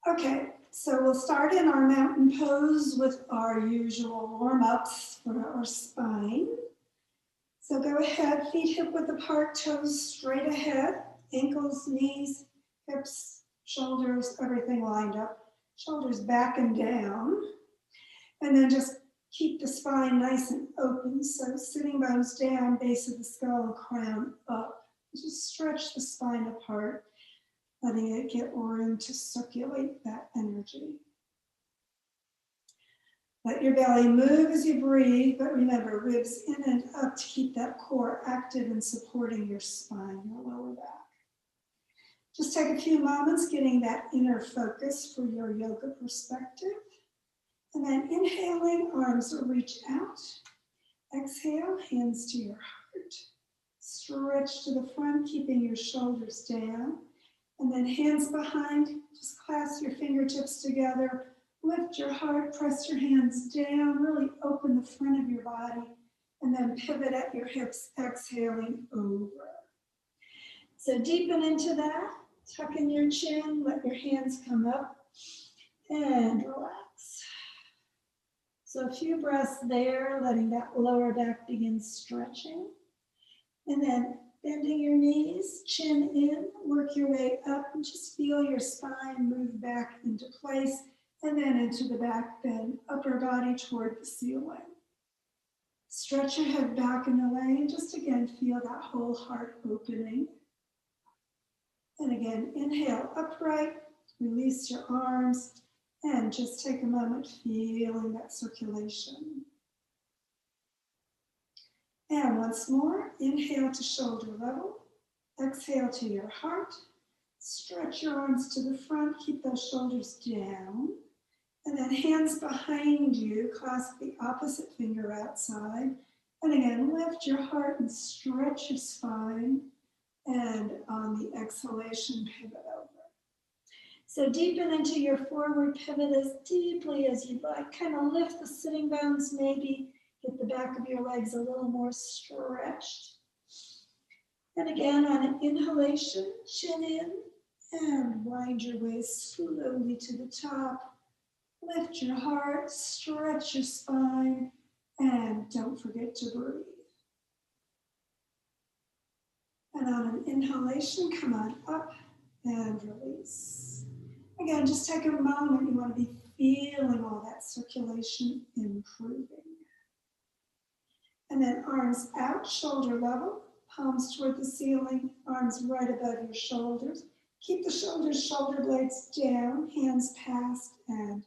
Okay, so we'll start in our mountain pose with our usual warm-ups for our spine. So go ahead, feet hip width apart, toes straight ahead, ankles, knees, hips, shoulders, everything lined up. Shoulders back and down. And then just keep the spine nice and open. So sitting bones down, base of the skull and crown up. Just stretch the spine apart, letting it get room to circulate that energy. Let your belly move as you breathe, but remember, ribs in and up to keep that core active and supporting your spine, your lower back. Just take a few moments getting that inner focus for your yoga perspective. And then inhaling, arms will reach out. Exhale, hands to your heart. Stretch to the front, keeping your shoulders down. And then hands behind, just clasp your fingertips together. Lift your heart, press your hands down, really open the front of your body, and then pivot at your hips, exhaling over. So deepen into that, tuck in your chin, let your hands come up, and relax. So a few breaths there, letting that lower back begin stretching. And then bending your knees, chin in, work your way up, and just feel your spine move back into place. And then into the back bend, upper body toward the ceiling. Stretch your head back and away, and just again feel that whole heart opening. And again, inhale upright, release your arms, and just take a moment feeling that circulation. And once more, inhale to shoulder level, exhale to your heart. Stretch your arms to the front, keep those shoulders down. And then hands behind you, clasp the opposite finger outside. And again, lift your heart and stretch your spine. And on the exhalation, pivot over. So deepen into your forward pivot as deeply as you'd like. Kind of lift the sitting bones, maybe get the back of your legs a little more stretched. And again, on an inhalation, chin in, and wind your way slowly to the top. Lift your heart, stretch your spine, and don't forget to breathe. And on an inhalation, come on up and release. Again, just take a moment. You want to be feeling all that circulation improving. And then arms out, shoulder level, palms toward the ceiling, arms right above your shoulders. Keep the shoulders, shoulder blades down, hands past, and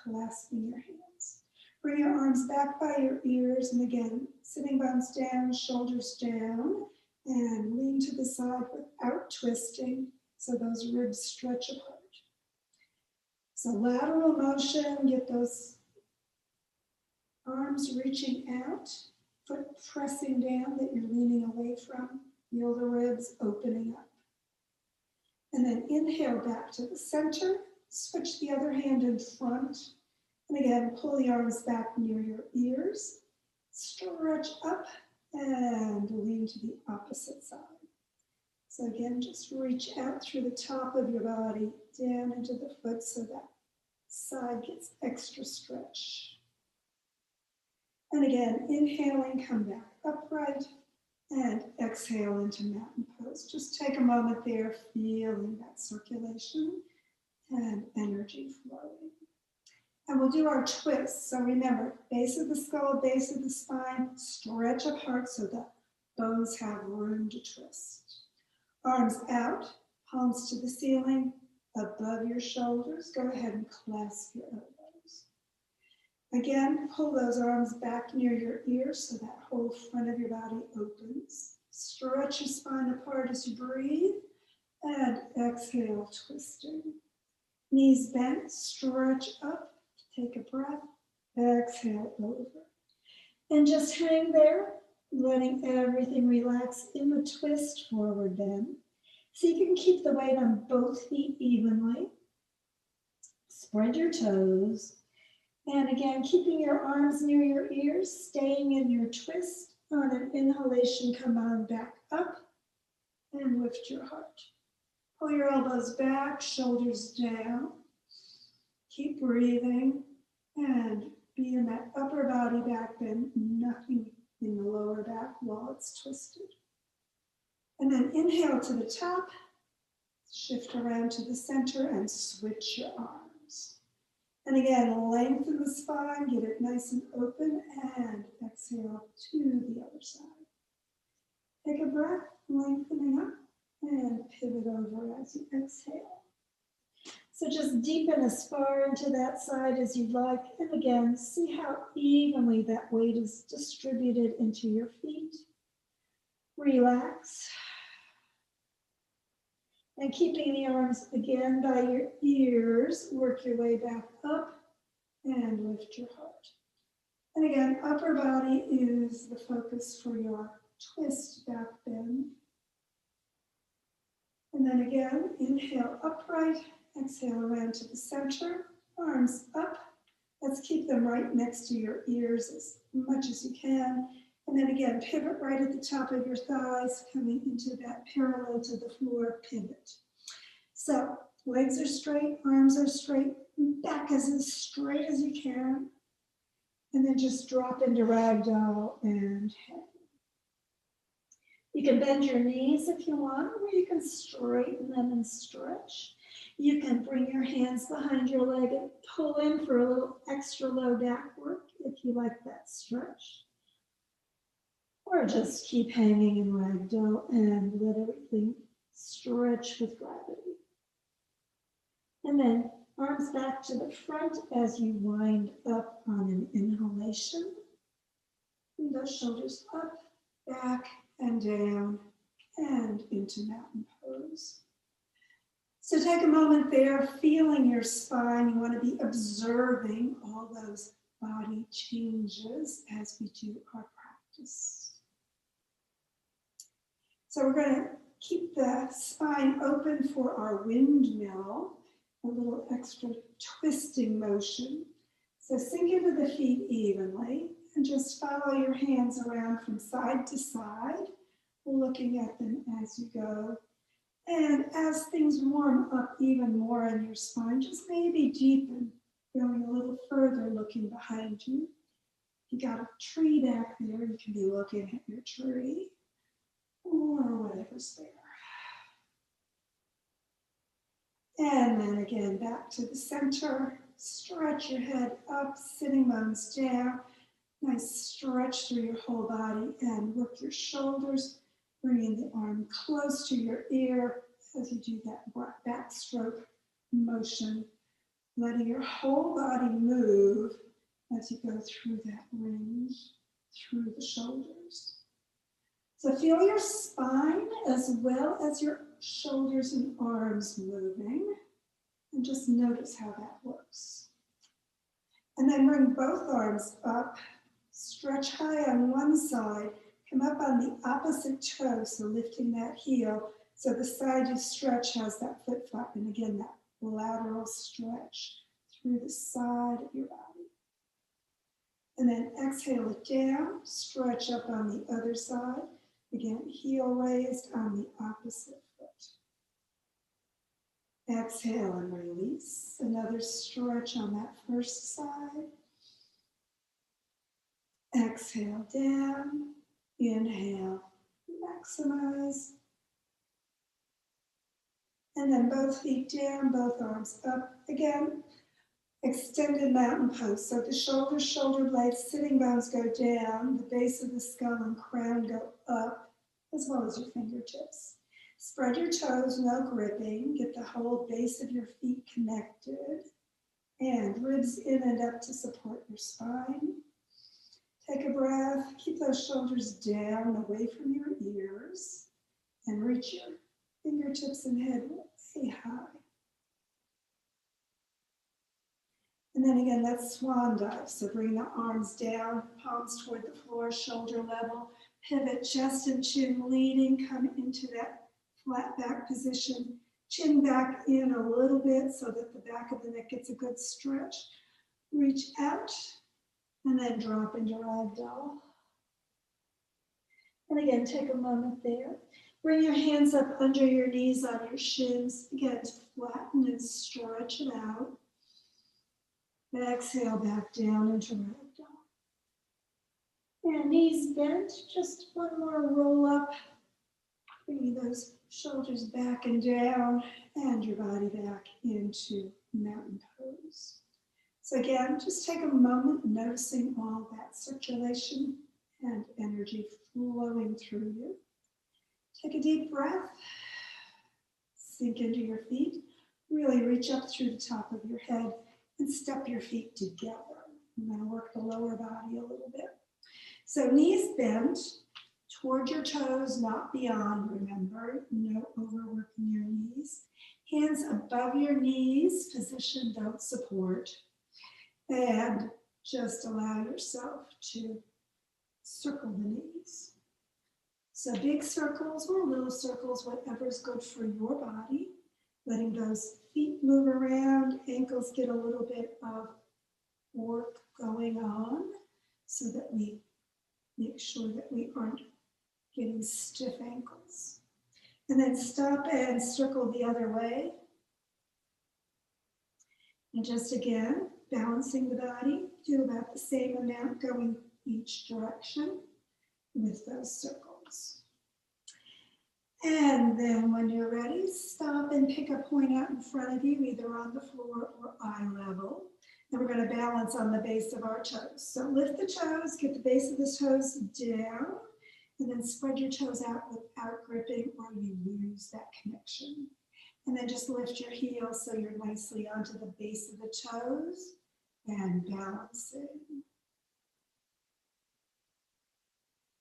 clasping your hands. Bring your arms back by your ears, and again, sitting bones down, shoulders down, and lean to the side without twisting, so those ribs stretch apart. So lateral motion, get those arms reaching out, foot pressing down that you're leaning away from, feel the ribs opening up. And then inhale back to the center. Switch the other hand in front. And again, pull the arms back near your ears. Stretch up and lean to the opposite side. So again, just reach out through the top of your body, down into the foot so that side gets extra stretch. And again, inhaling, come back upright, and exhale into mountain pose. Just take a moment there, feeling that circulation and energy flowing. And we'll do our twists. So remember, base of the skull, base of the spine, stretch apart so the bones have room to twist. Arms out, palms to the ceiling, above your shoulders. Go ahead and clasp your elbows. Again, pull those arms back near your ears so that whole front of your body opens. Stretch your spine apart as you breathe, and exhale, twisting. Knees bent, stretch up, take a breath, exhale over. And just hang there, letting everything relax in the twist, forward bend. So you can keep the weight on both feet evenly. Spread your toes. And again, keeping your arms near your ears, staying in your twist. On an inhalation, come on back up and lift your heart. Pull your elbows back, shoulders down. Keep breathing and be in that upper body back bend, nothing in the lower back while it's twisted. And then inhale to the top, shift around to the center and switch your arms. And again, lengthen the spine, get it nice and open, and exhale to the other side. Take a breath, lengthening up, and pivot over as you exhale. So just deepen as far into that side as you'd like. And again, see how evenly that weight is distributed into your feet. Relax. And keeping the arms again by your ears, work your way back up and lift your heart. And again, upper body is the focus for your twist back bend. And then again, inhale upright, exhale around to the center, arms up. Let's keep them right next to your ears as much as you can. And then again, pivot right at the top of your thighs, coming into that parallel to the floor pivot. So legs are straight, arms are straight, back is as straight as you can. And then just drop into ragdoll and hang. You can bend your knees if you want, or you can straighten them and stretch. You can bring your hands behind your leg and pull in for a little extra low back work if you like that stretch. Or just keep hanging in ragdoll and let everything stretch with gravity. And then arms back to the front as you wind up on an inhalation. And those shoulders up, back, and down, and into mountain pose. So take a moment there, feeling your spine. You want to be observing all those body changes as we do our practice. So we're going to keep the spine open for our windmill, a little extra twisting motion. So sink into the feet evenly and just follow your hands around from side to side, looking at them as you go. And as things warm up even more in your spine, just maybe deepen, going a little further, looking behind you. If you got a tree back there, you can be looking at your tree, or whatever's there. And then again, back to the center. Stretch your head up, sitting bones down. Nice stretch through your whole body and work your shoulders, bringing the arm close to your ear as you do that backstroke motion, letting your whole body move as you go through that range, through the shoulders. So feel your spine as well as your shoulders and arms moving, and just notice how that works. And then bring both arms up, stretch high on one side, come up on the opposite toe, so lifting that heel, so the side you stretch has that flip-flop, and again, that lateral stretch through the side of your body. And then exhale it down, stretch up on the other side. Again, heel raised on the opposite foot. Exhale and release. Another stretch on that first side. Exhale down. Inhale, maximize. And then both feet down, both arms up. Again, extended mountain pose. So the shoulders, shoulder blades, sitting bones go down, the base of the skull and crown go up, as well as your fingertips. Spread your toes, no gripping. Get the whole base of your feet connected. And ribs in and up to support your spine. Take a breath. Keep those shoulders down, away from your ears. And reach your fingertips and head way high. And then again, that's swan dive. So bring the arms down, palms toward the floor, shoulder level. Pivot, chest and chin leading, come into that flat back position. Chin back in a little bit so that the back of the neck gets a good stretch. Reach out and then drop into ragdoll. And again, take a moment there. Bring your hands up under your knees on your shins. Again, to flatten and stretch it out. Exhale back down into ragdoll. And knees bent, just one more roll up. Bringing those shoulders back and down and your body back into mountain pose. So again, just take a moment noticing all that circulation and energy flowing through you. Take a deep breath, sink into your feet, really reach up through the top of your head and step your feet together. I'm going to work the lower body a little bit. So knees bent toward your toes, not beyond, remember, no overworking your knees. Hands above your knees, position, don't support. And just allow yourself to circle the knees. So big circles or little circles, whatever is good for your body. Letting those feet move around, ankles get a little bit of work going on so that we make sure that we aren't getting stiff ankles. And then stop and circle the other way. And just again, balancing the body, do about the same amount going each direction with those circles. And then when you're ready, stop and pick a point out in front of you, either on the floor or eye level. And we're going to balance on the base of our toes. So lift the toes, get the base of the toes down, and then spread your toes out without gripping or you lose that connection. And then just lift your heels so you're nicely onto the base of the toes and balancing.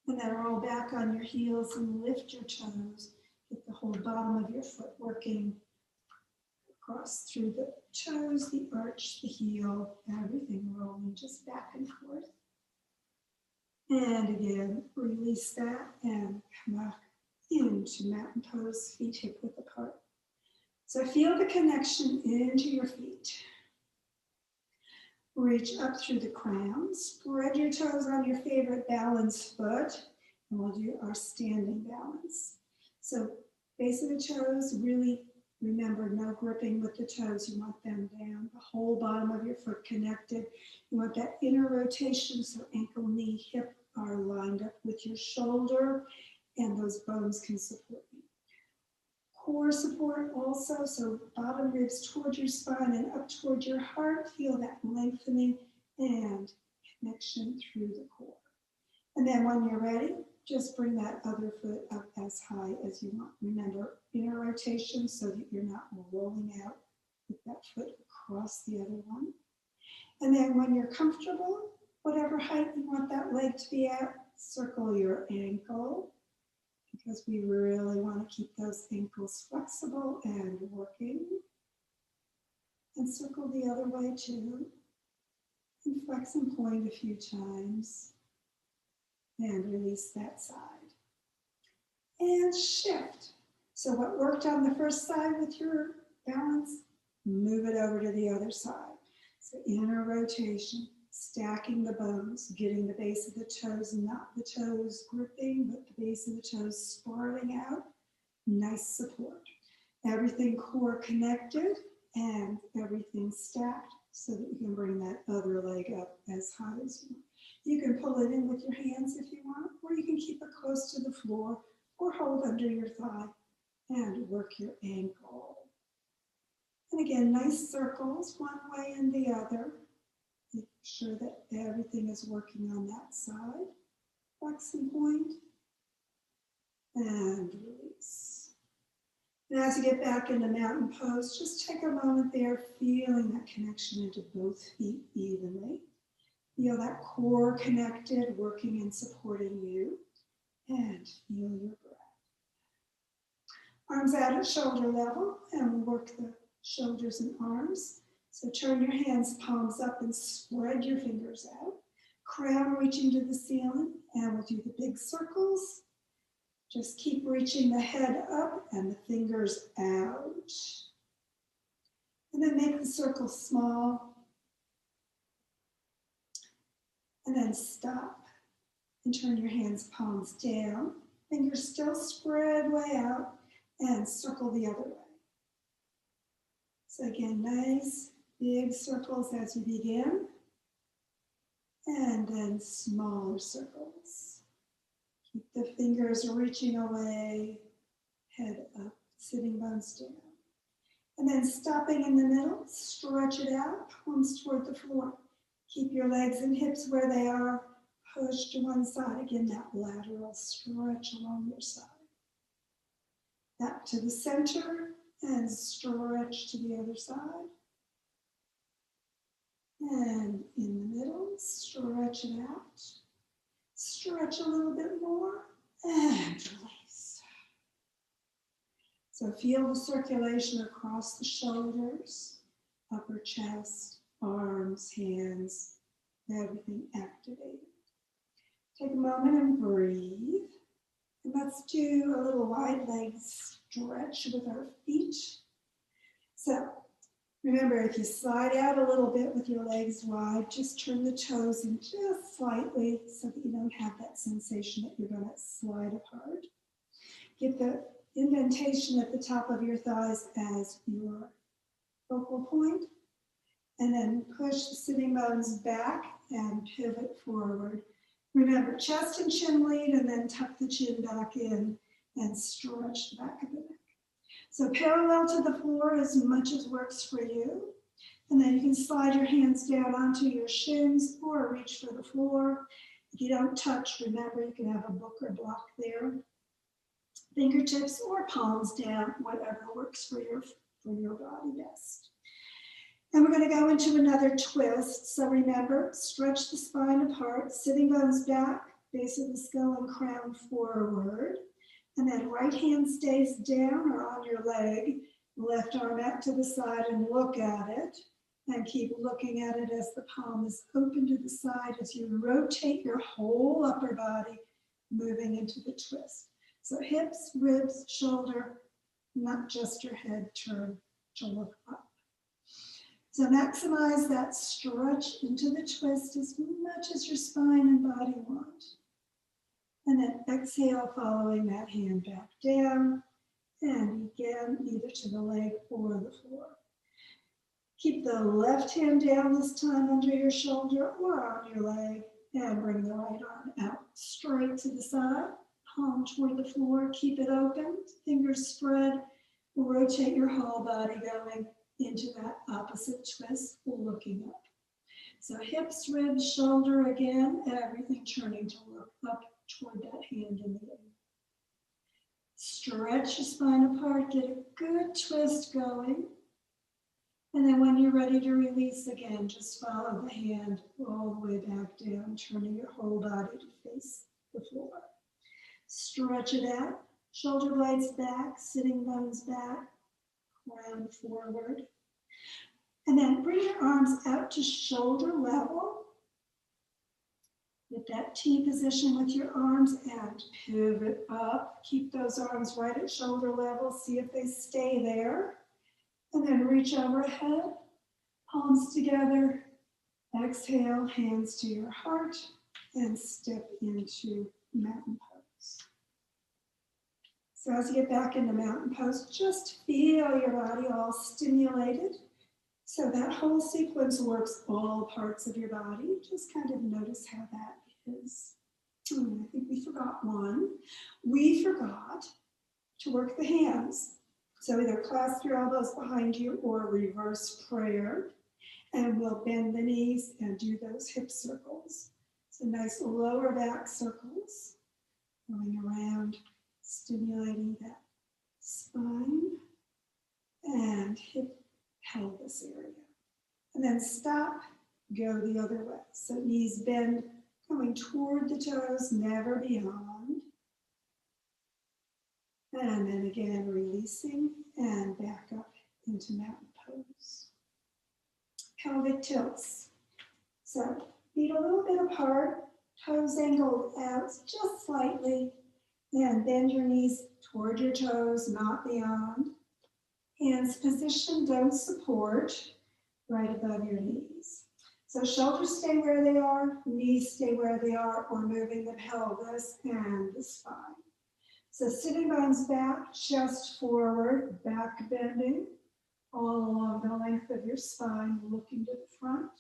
And then roll back on your heels and lift your toes. Get the whole bottom of your foot working across through the toes, the arch, the heel, everything rolling just back and forth. And again, release that and come back into mountain pose, feet hip width apart. So feel the connection into your feet. Reach up through the crown, spread your toes on your favorite balance foot, and we'll do our standing balance. So base of the toes, really remember no gripping with the toes. You want them down, the whole bottom of your foot connected. You want that inner rotation so ankle, knee, hip are lined up with your shoulder and those bones can support you. Core support also, so bottom ribs toward your spine and up toward your heart. Feel that lengthening and connection through the core. And then when you're ready, just bring that other foot up as high as you want. Remember, inner rotation so that you're not rolling out with that foot across the other one. And then when you're comfortable, whatever height you want that leg to be at, circle your ankle, because we really want to keep those ankles flexible and working. And circle the other way too. And flex and point a few times. And release that side. And shift. So what worked on the first side with your balance, move it over to the other side. So inner rotation. Stacking the bones, getting the base of the toes, not the toes gripping, but the base of the toes spreading out. Nice support. Everything core connected and everything stacked so that you can bring that other leg up as high as you want. You can pull it in with your hands if you want, or you can keep it close to the floor or hold under your thigh and work your ankle. And again, nice circles, one way and the other. Make sure that everything is working on that side. Flex and point. And release. And as you get back into mountain pose, just take a moment there, feeling that connection into both feet evenly. Feel that core connected, working and supporting you. And feel your breath. Arms out at shoulder level, and we'll work the shoulders and arms. So turn your hands, palms up, and spread your fingers out. Crown reaching to the ceiling, and we'll do the big circles. Just keep reaching the head up and the fingers out. And then make the circle small. And then stop and turn your hands, palms down. Fingers still spread way out and circle the other way. So again, nice. Big circles as you begin, and then smaller circles. Keep the fingers reaching away, head up, sitting bones down. And then stopping in the middle, stretch it out, palms toward the floor. Keep your legs and hips where they are, push to one side. Again, that lateral stretch along your side. Back to the center and stretch to the other side. And in the middle, stretch it out. Stretch a little bit more and release. So feel the circulation across the shoulders, upper chest, arms, hands, everything activated. Take a moment and breathe. And let's do a little wide leg stretch with our feet. So remember, if you slide out a little bit with your legs wide, just turn the toes in just slightly so that you don't have that sensation that you're going to slide apart. Get the indentation at the top of your thighs as your focal point, and then push the sitting bones back and pivot forward. Remember, chest and chin lead, and then tuck the chin back in and stretch the back of the neck. So parallel to the floor as much as works for you. And then you can slide your hands down onto your shins or reach for the floor. If you don't touch, remember you can have a book or block there. Fingertips or palms down, whatever works for your body best. And we're going to go into another twist. So remember, stretch the spine apart, sitting bones back, base of the skull and crown forward. And then right hand stays down or on your leg, left arm out to the side and look at it. And keep looking at it as the palm is open to the side as you rotate your whole upper body, moving into the twist. So hips, ribs, shoulder, not just your head turn to look up. So maximize that stretch into the twist as much as your spine and body want. And then exhale, following that hand back down. And again, either to the leg or the floor. Keep the left hand down this time under your shoulder or on your leg. And bring the right arm out straight to the side. Palm toward the floor, keep it open, fingers spread, rotate your whole body going into that opposite twist, looking up. So hips, ribs, shoulder again, everything turning to look up toward that hand in the air. Stretch your spine apart, get a good twist going. And then when you're ready to release again, just follow the hand all the way back down, turning your whole body to face the floor. Stretch it out, shoulder blades back, sitting bones back, crown forward. And then bring your arms out to shoulder level. Get that T position with your arms and pivot up. Keep those arms right at shoulder level. See if they stay there. And then reach overhead, palms together. Exhale, hands to your heart, and step into mountain pose. So as you get back into mountain pose, just feel your body all stimulated. So that whole sequence works all parts of your body. Just kind of notice how that is. I think we forgot one. We forgot to work the hands. So either clasp your elbows behind you or reverse prayer. And we'll bend the knees and do those hip circles. So nice lower back circles, going around, stimulating that spine and hip pelvis area. And then stop, go the other way. So knees bend, going toward the toes, never beyond. And then again, releasing and back up into mountain pose. Pelvic tilts. So feet a little bit apart, toes angled out just slightly, and bend your knees toward your toes, not beyond. Hands positioned, don't support, right above your knees. So shoulders stay where they are, knees stay where they are, or moving the pelvis and the spine. So sitting bones back, chest forward, back bending, all along the length of your spine, looking to the front.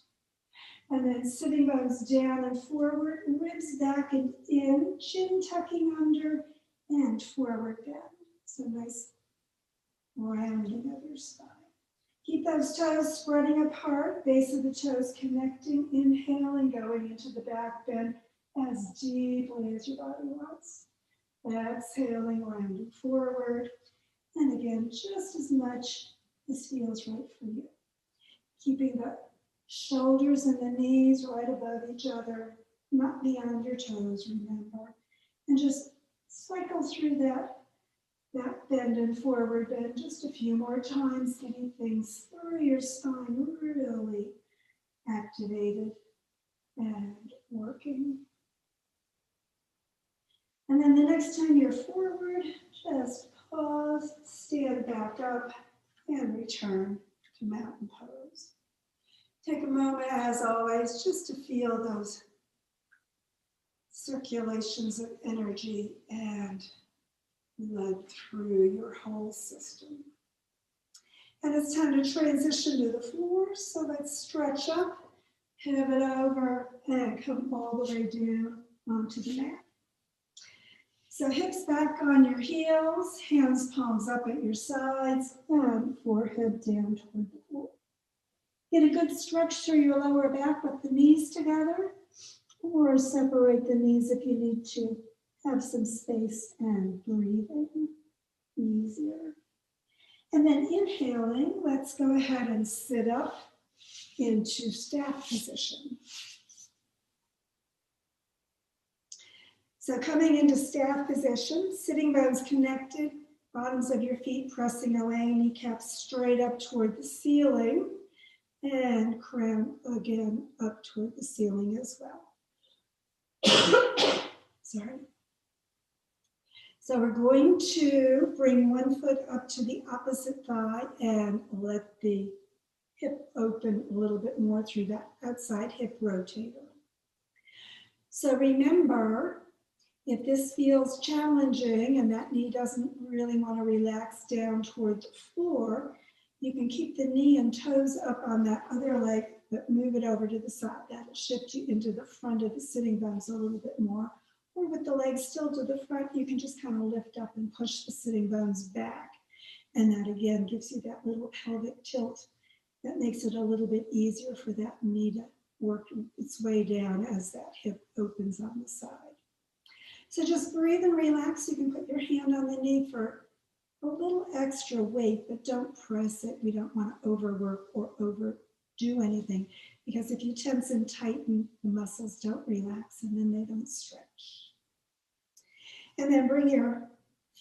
And then sitting bones down and forward, ribs back and in, chin tucking under, and forward bend. So nice rounding of your spine. Keep those toes spreading apart, base of the toes connecting, inhaling, going into the back bend as deeply as your body wants. Exhaling, rounding forward. And again, just as much as feels right for you. Keeping the shoulders and the knees right above each other, not beyond your toes, remember. And just cycle through that bend and forward bend just a few more times, getting things through your spine really activated and working. And then the next time you're forward, just pause, stand back up, and return to mountain pose. Take a moment, as always, just to feel those circulations of energy and blood through your whole system. And it's time to transition to the floor. So let's stretch up, pivot over, and come all the way down onto the mat. So hips back on your heels, hands palms up at your sides, and forehead down toward the floor. Get a good stretch through your lower back with the knees together, or separate the knees if you need to. Have some space and breathing easier. And then inhaling, let's go ahead and sit up into staff position. So coming into staff position, sitting bones connected, bottoms of your feet pressing away, kneecaps straight up toward the ceiling, and crown again up toward the ceiling as well. Sorry. So we're going to bring one foot up to the opposite thigh and let the hip open a little bit more through that outside hip rotator. So remember, if this feels challenging and that knee doesn't really want to relax down toward the floor, you can keep the knee and toes up on that other leg, but move it over to the side. That'll shift you into the front of the sitting bones a little bit more. Or with the legs still to the front, you can just kind of lift up and push the sitting bones back. And that again gives you that little pelvic tilt that makes it a little bit easier for that knee to work its way down as that hip opens on the side. So just breathe and relax. You can put your hand on the knee for a little extra weight, but don't press it. We don't want to overwork or overdo anything, because if you tense and tighten, the muscles don't relax and then they don't stretch. And then bring your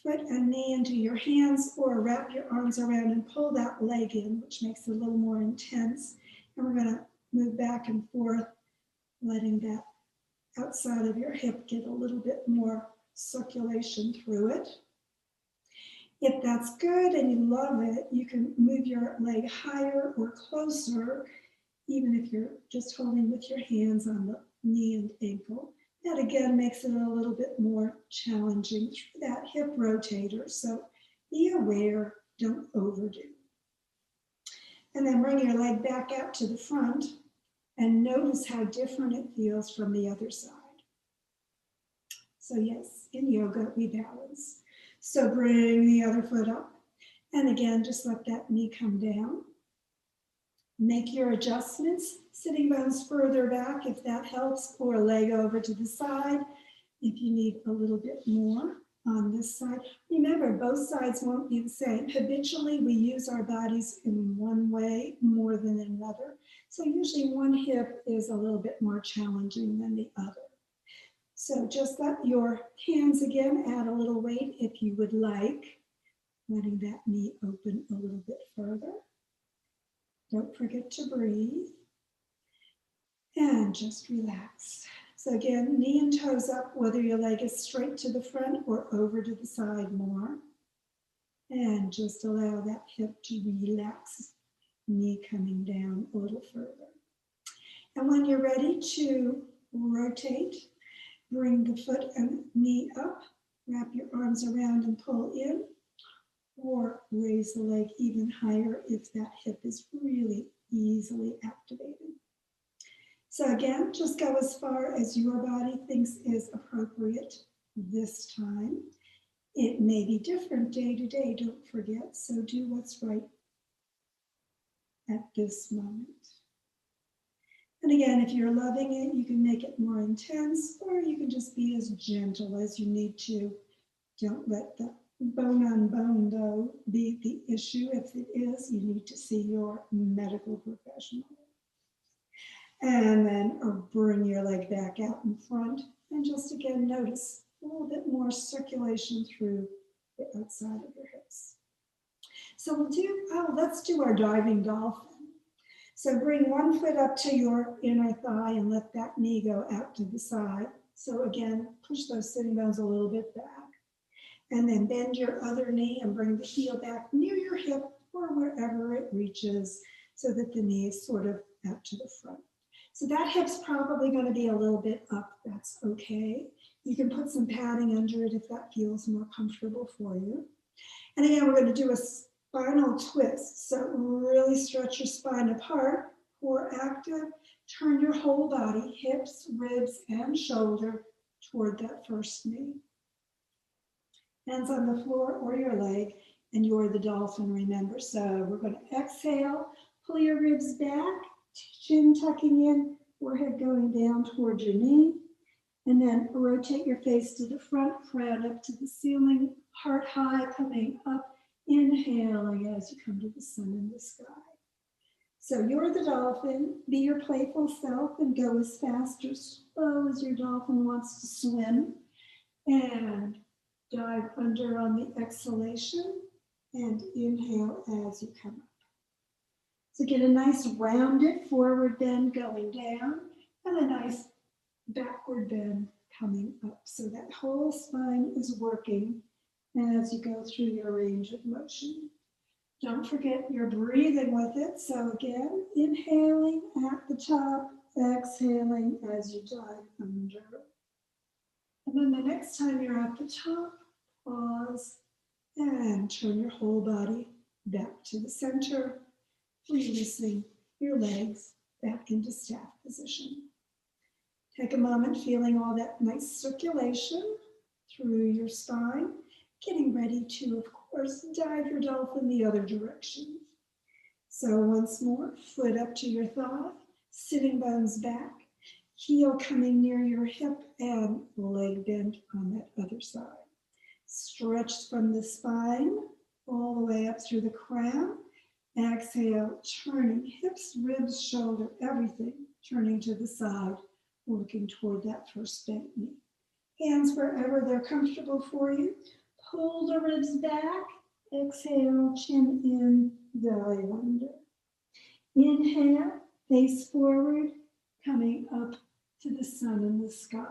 foot and knee into your hands, or wrap your arms around and pull that leg in, which makes it a little more intense. And we're going to move back and forth, letting that outside of your hip get a little bit more circulation through it. If that's good and you love it, you can move your leg higher or closer, even if you're just holding with your hands on the knee and ankle. That again makes it a little bit more challenging through that hip rotator. So be aware, don't overdo. And then bring your leg back out to the front and notice how different it feels from the other side. So yes, in yoga, we balance. So bring the other foot up. And again, just let that knee come down. Make your adjustments, sitting bones further back if that helps, or leg over to the side if you need a little bit more on this side. Remember, both sides won't be the same. Habitually, we use our bodies in one way more than another. So usually one hip is a little bit more challenging than the other. So just let your hands again add a little weight if you would like, letting that knee open a little bit further. Don't forget to breathe and just relax. So again, knee and toes up, whether your leg is straight to the front or over to the side more. And just allow that hip to relax, knee coming down a little further. And when you're ready to rotate, bring the foot and knee up, wrap your arms around and pull in, or raise the leg even higher if that hip is really easily activated. So again, just go as far as your body thinks is appropriate this time. It may be different day to day, don't forget, so do what's right at this moment. And again, if you're loving it, you can make it more intense, or you can just be as gentle as you need to. Don't let the bone on bone, though, be the issue. If it is, you need to see your medical professional. And then bring your leg back out in front, and just again, notice a little bit more circulation through the outside of your hips. So let's do our diving dolphin. So bring one foot up to your inner thigh and let that knee go out to the side. So again, push those sitting bones a little bit back. And then bend your other knee and bring the heel back near your hip or wherever it reaches so that the knee is sort of out to the front. So that hip's probably going to be a little bit up. That's okay. You can put some padding under it if that feels more comfortable for you. And again, we're going to do a spinal twist. So really stretch your spine apart, core active, turn your whole body, hips, ribs, and shoulder toward that first knee. Hands on the floor or your leg, and you're the dolphin, remember. So we're going to exhale, pull your ribs back, chin tucking in, forehead going down toward your knee, and then rotate your face to the front, crown up to the ceiling, heart high, coming up, inhaling as you come to the sun in the sky. So you're the dolphin, be your playful self and go as fast or slow as your dolphin wants to swim, and dive under on the exhalation and inhale as you come up. So get a nice rounded forward bend going down and a nice backward bend coming up. So that whole spine is working as you go through your range of motion. Don't forget you're breathing with it. So again, inhaling at the top, exhaling as you dive under. And then the next time you're at the top, pause and turn your whole body back to the center, releasing your legs back into staff position. Take a moment feeling all that nice circulation through your spine, getting ready to, of course, dive your dolphin the other direction. So once more, foot up to your thigh, sitting bones back, heel coming near your hip, and leg bent on that other side. Stretch from the spine all the way up through the crown. Exhale, turning hips, ribs, shoulder, everything, turning to the side, working toward that first bent knee. Hands wherever they're comfortable for you. Pull the ribs back. Exhale, chin in, dive under. Inhale, face forward, coming up to the sun in the sky.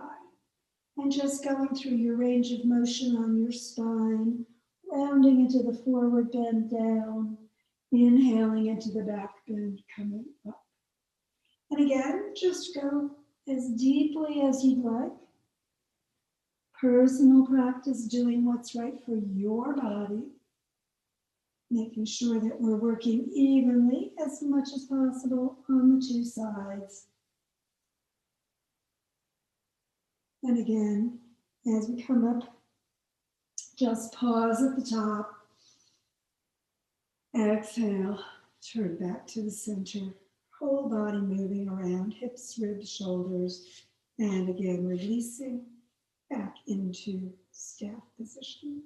And just going through your range of motion on your spine, rounding into the forward bend down, inhaling into the back bend, coming up. And again, just go as deeply as you'd like. Personal practice, doing what's right for your body, making sure that we're working evenly as much as possible on the two sides. And again, as we come up, just pause at the top. Exhale, turn back to the center. Whole body moving around, hips, ribs, shoulders. And again, releasing back into staff position.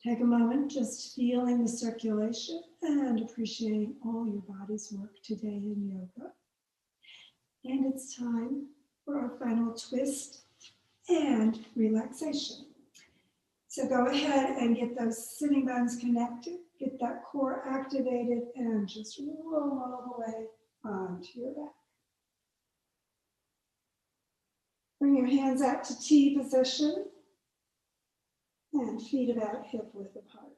Take a moment just feeling the circulation and appreciating all your body's work today in yoga. And it's time for our final twist and relaxation. So go ahead and get those sitting bones connected, get that core activated, and just roll all the way onto your back. Bring your hands out to T position and feet about hip width apart.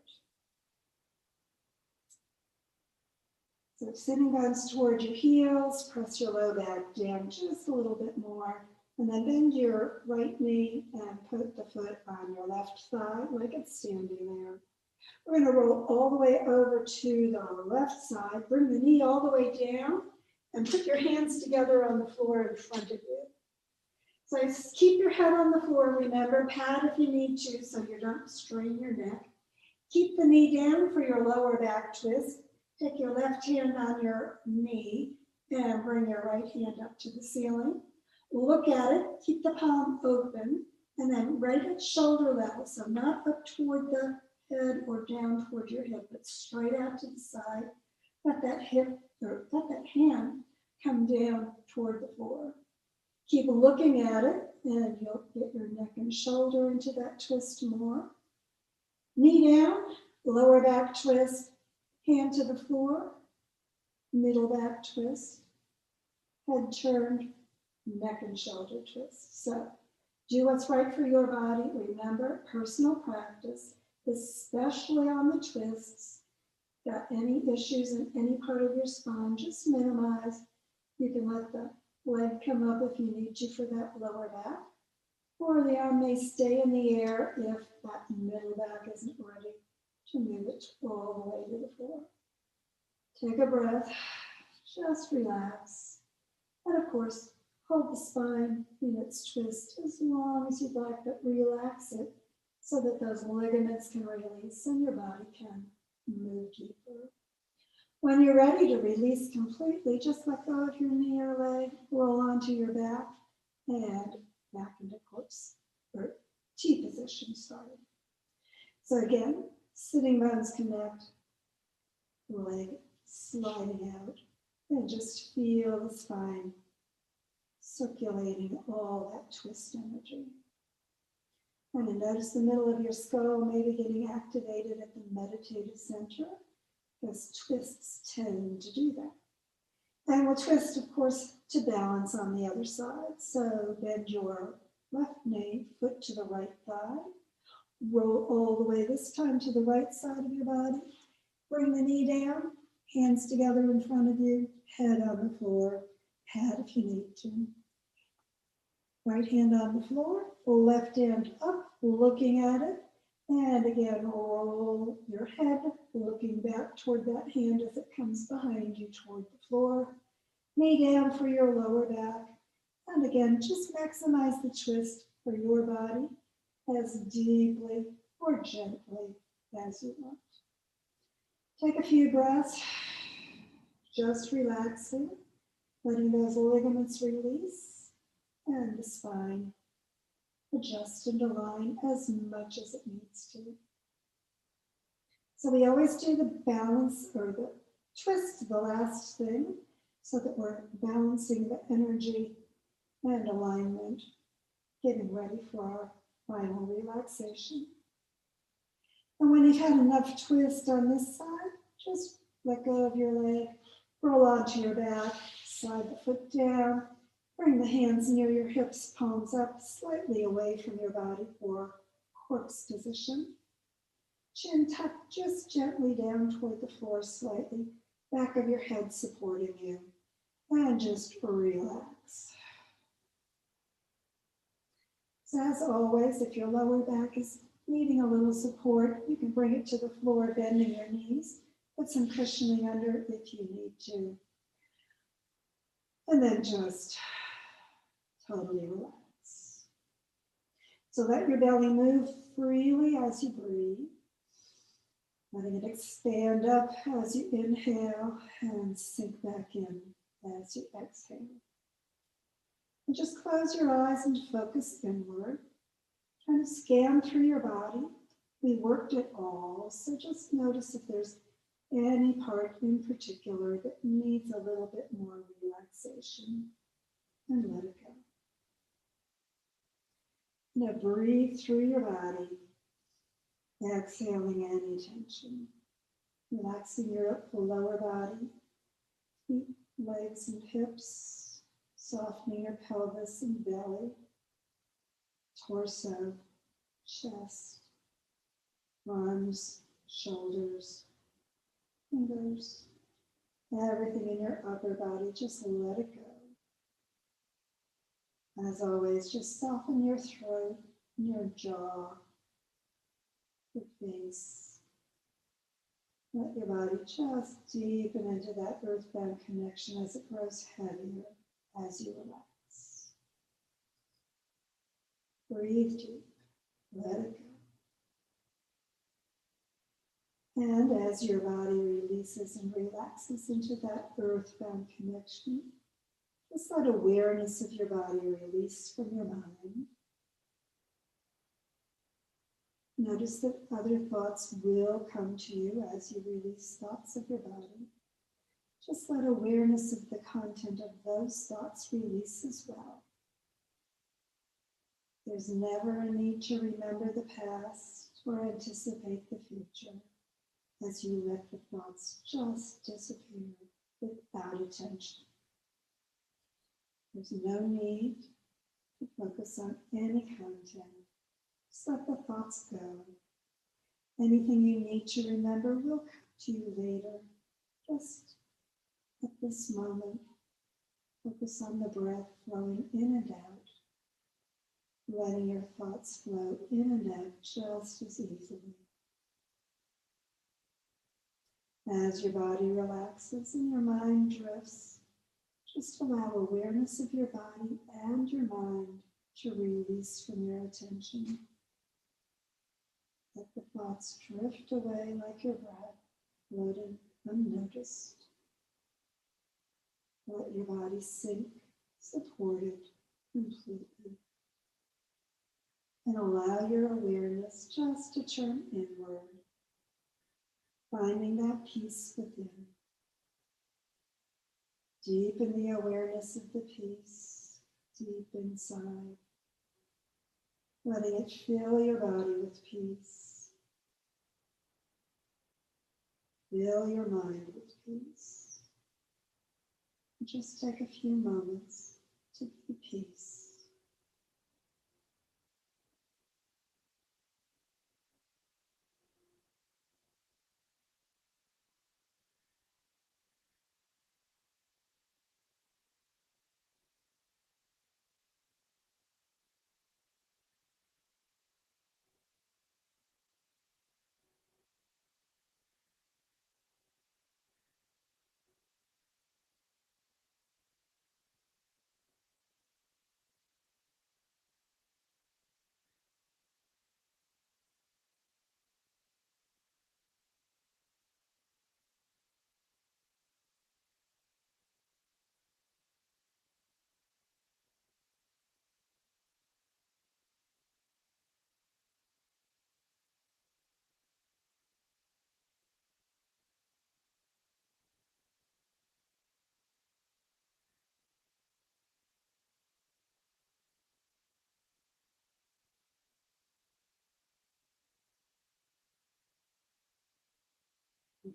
So sitting bones toward your heels, press your low back down just a little bit more, and then bend your right knee and put the foot on your left thigh like it's standing there. We're going to roll all the way over to the left side. Bring the knee all the way down and put your hands together on the floor in front of you. So just keep your head on the floor. Remember, pad if you need to so you don't strain your neck. Keep the knee down for your lower back twist. Take your left hand on your knee and bring your right hand up to the ceiling. Look at it, keep the palm open, and then right at shoulder level, so not up toward the head or down toward your hip, but straight out to the side. Let that hand come down toward the floor. Keep looking at it, and you'll get your neck and shoulder into that twist more. Knee down, lower back twist, hand to the floor, middle back twist, head turned, neck and shoulder twist. So do what's right for your body. Remember, personal practice, especially on the twists. Got any issues in any part of your spine, just minimize. You can let the leg come up if you need to for that lower back, or the arm may stay in the air if that middle back isn't ready to move it all the way to the floor. Take a breath, just relax, and of course, hold the spine in its twist as long as you'd like, but relax it so that those ligaments can release and your body can move deeper. When you're ready to release completely, just let go of your knee or leg, roll onto your back, and back into corpse or T position, sorry. So again, sitting bones connect, leg sliding out, and just feel the spine circulating all that twist energy. And then notice the middle of your skull maybe getting activated at the meditative center, because twists tend to do that. And we'll twist, of course, to balance on the other side. So bend your left knee, foot to the right thigh. Roll all the way this time to the right side of your body. Bring the knee down, hands together in front of you, head on the floor, pad if you need to. Right hand on the floor, left hand up, looking at it. And again, roll your head, looking back toward that hand as it comes behind you toward the floor. Knee down for your lower back. And again, just maximize the twist for your body as deeply or gently as you want. Take a few breaths, just relaxing, letting those ligaments release, and the spine adjust and align as much as it needs to. So we always do the balance or the twist, the last thing, so that we're balancing the energy and alignment, getting ready for our final relaxation. And when you've had enough twist on this side, just let go of your leg, roll onto your back, slide the foot down, bring the hands near your hips, palms up, slightly away from your body for corpse position. Chin tucked just gently down toward the floor slightly, back of your head supporting you, and just relax. So as always, if your lower back is needing a little support, you can bring it to the floor, bending your knees, put some cushioning under if you need to. And then just totally relax. So let your belly move freely as you breathe. Letting it expand up as you inhale and sink back in as you exhale. And just close your eyes and focus inward. Kind of scan through your body. We worked it all, so just notice if there's any part in particular that needs a little bit more relaxation, and let it go. Now breathe through your body, exhaling any tension, relaxing your lower body, feet, legs, and hips, softening your pelvis and belly, torso, chest, arms, shoulders, fingers, everything in your upper body, just let it go. As always, just soften your throat, your jaw, your face, Let your body just deepen into that earthbound connection as it grows heavier as you relax. Breathe deep, let it go. And as your body releases and relaxes into that earthbound connection, just let awareness of your body release from your mind. Notice that other thoughts will come to you as you release thoughts of your body. Just let awareness of the content of those thoughts release as well. There's never a need to remember the past or anticipate the future as you let the thoughts just disappear without attention. There's no need to focus on any content. Just let the thoughts go. Anything you need to remember will come to you later. Just at this moment, focus on the breath flowing in and out, letting your thoughts flow in and out just as easily. As your body relaxes and your mind drifts, just allow awareness of your body and your mind to release from your attention. Let the thoughts drift away like your breath, floating unnoticed. Let your body sink, supported completely. And allow your awareness just to turn inward, finding that peace within. Deepen the awareness of the peace deep inside, letting it fill your body with peace. Fill your mind with peace. Just take a few moments to be peace.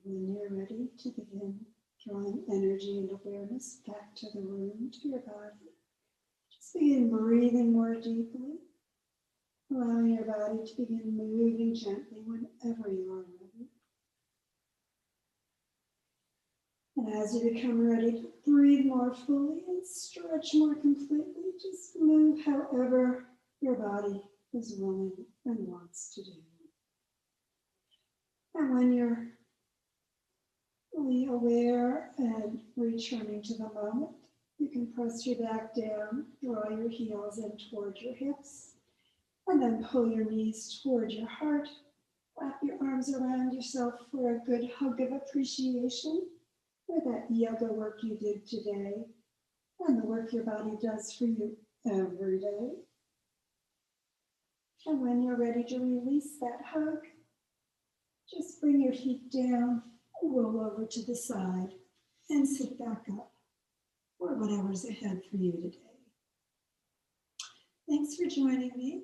When you're ready to begin drawing energy and awareness back to the room, to your body, just begin breathing more deeply, allowing your body to begin moving gently whenever you are ready. And as you become ready to breathe more fully and stretch more completely, just move however your body is willing and wants to do. And when you're fully aware and returning to the moment, you can press your back down, draw your heels in toward your hips, and then pull your knees toward your heart. Wrap your arms around yourself for a good hug of appreciation for that yoga work you did today and the work your body does for you every day. And when you're ready to release that hug, just bring your feet down, roll over to the side, and sit back up for whatever's ahead for you today. Thanks for joining me.